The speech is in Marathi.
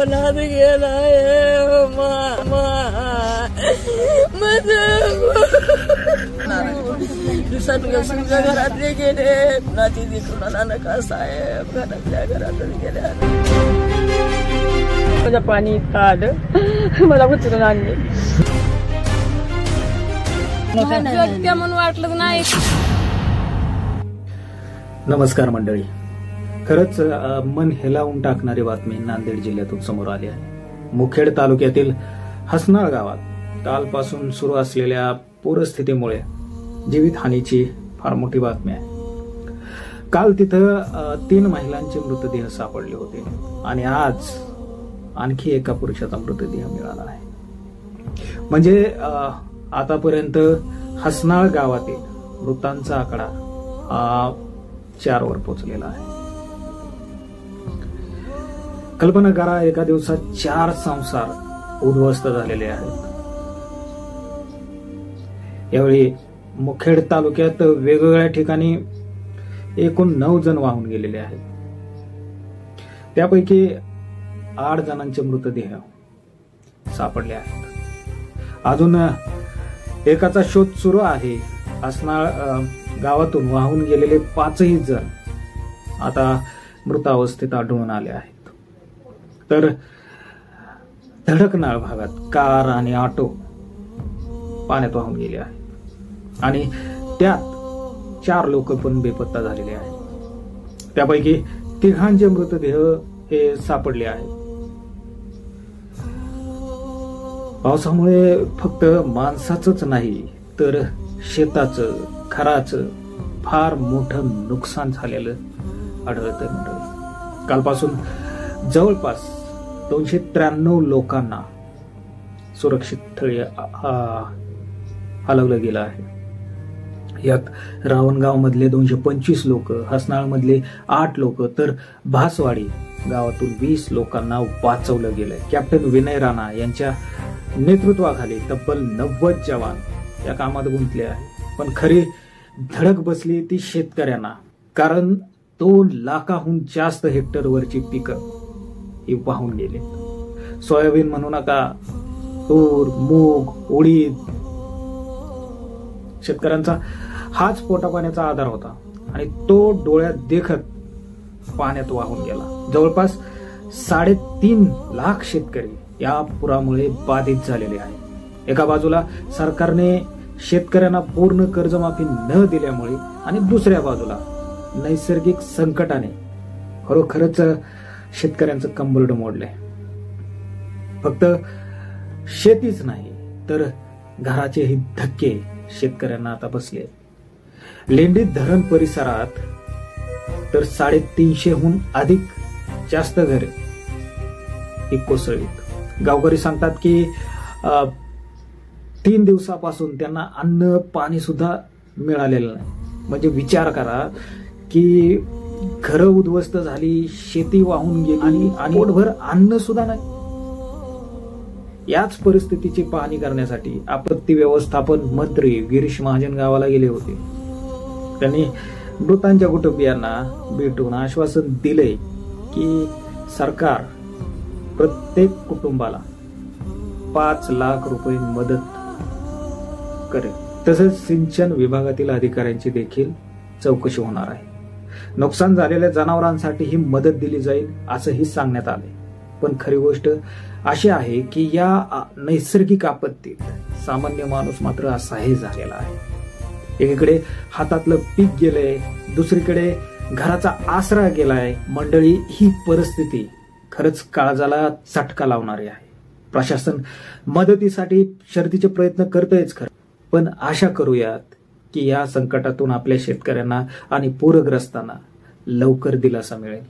मनात गेलाय दिवसात समजा घरातले गेले कुणाची कुणाला नका साहेब घरातल्या घरातच गेल्या माझ्या पाणी इतकं आलं मला उचलून आणले म्हणून वाटलं नाही. नमस्कार मंडळी, खरंच मन हेलावून टाकणारी बातमी नांदेड जिल्ह्यातून समोर आली आहे. मुखेड तालुक्यातील हसनाळ गावात कालपासून सुरू असलेल्या पूरस्थितीमुळे जीवितहानीची फार मोठी बातमी आहे. काल तिथं 3 महिलांचे मृतदेह सापडले होते आणि आज आणखी एका पुरुषाचा मृतदेह मिळाला आहे. म्हणजे आतापर्यंत हसनाळ गावातील मृतांचा आकडा 4 वर पोहोचलेला आहे. कल्पना करा, एका दिवसात 4 संसार उद्ध्वस्त झालेले आहेत. यावेळी मुखेड तालुक्यात वेगवेगळ्या ठिकाणी एकूण 9 जण वाहून गेलेले आहेत. त्यापैकी 8 जणांचे मृतदेह सापडले आहेत. अजून एकाचा शोध सुरू आहे. हसनाळ गावातून वाहून गेलेले 5ही जण आता मृतावस्थेत आढळून आले आहेत. तर धडकनाळ भागात कार आणि ऑटो पाण्यात वाहून गेले आहेत आणि त्यात 4 लोक पण बेपत्ता झालेले आहेत. त्यापैकी 3 मृतदेह हे सापडले आहेत. पावसामुळे फक्त माणसाचंच नाही तर शेताचं, घराचं फार मोठं नुकसान झालेलं आढळतंय मंडळी. कालपासून जवळपास 293 लोकांना सुरक्षित स्थळी हलवलं गेलं आहे. यात रावणगाव मधले 225 लोक, हसनाळ मधले 8 लोक तर भासवाडी गावातून 20 लोकांना वाचवलं गेलंय. कॅप्टन विनय राणा यांच्या नेतृत्वाखाली तब्बल 90 जवान या कामात गुंतले आहे. पण खरी धडक बसली ती शेतकऱ्यांना, कारण 2 लाखाहून जास्त हेक्टरवरची पिकं ही वाहून गेली. सोयाबीन म्हणू नका, तूर, मूग, उडीद, शेतकऱ्यांचा हाच पोटापाण्याचा आधार होता आणि तो डोळ्यात देखत पाण्यात वाहून गेला. जवळपास 3.5 लाख शेतकरी या पुरामुळे बाधित झालेले आहेत. एका बाजूला सरकारने शेतकऱ्यांना पूर्ण कर्जमाफी न दिल्यामुळे आणि दुसऱ्या बाजूला नैसर्गिक संकटाने खरोखरच शेतकऱ्यांचं कंबरड मोडलंय. फक्त शेतीच नाही तर घराचेही धक्के शेतकऱ्यांना आता बसले. लेंडी धरण परिसरात तर 350हून अधिक जास्त घरे ही कोसळलीत. गावकरी सांगतात की 3 दिवसापासून त्यांना अन्न पाणी सुद्धा मिळालेलं नाही. म्हणजे विचार करा की घरं उद्ध्वस्त झाली, शेती वाहून गेली आणि पोटभर अन्न सुद्धा नाही. याच परिस्थितीची पाहणी करण्यासाठी आपत्ती व्यवस्थापन मंत्री गिरीश महाजन गावाला गेले होते. त्यांनी मृतांच्या कुटुंबियांना भेटून आश्वासन दिले की सरकार प्रत्येक कुटुंबाला 5 लाख रुपये मदत करेल. तसेच सिंचन विभागातील अधिकाऱ्यांची देखील चौकशी होणार आहे. नुकसान झालेल्या जनावरांसाठी ही मदत दिली जाईल असंही सांगण्यात आले. पण खरी गोष्ट अशी आहे की या नैसर्गिक आपत्तीत सामान्य माणूस मात्र असाही झालेला आहे. एकीकडे हातातलं पीक गेलंय, दुसरीकडे घराचा आसरा गेलाय. मंडळी, ही परिस्थिती खरंच काळजाला चटका लावणारी आहे. प्रशासन मदतीसाठी शर्थीचे प्रयत्न करतंयच खरं, पण आशा करूयात की या संकटातून आपल्या शेतकऱ्यांना आणि पूरग्रस्तांना लवकर दिलासा मिळेल.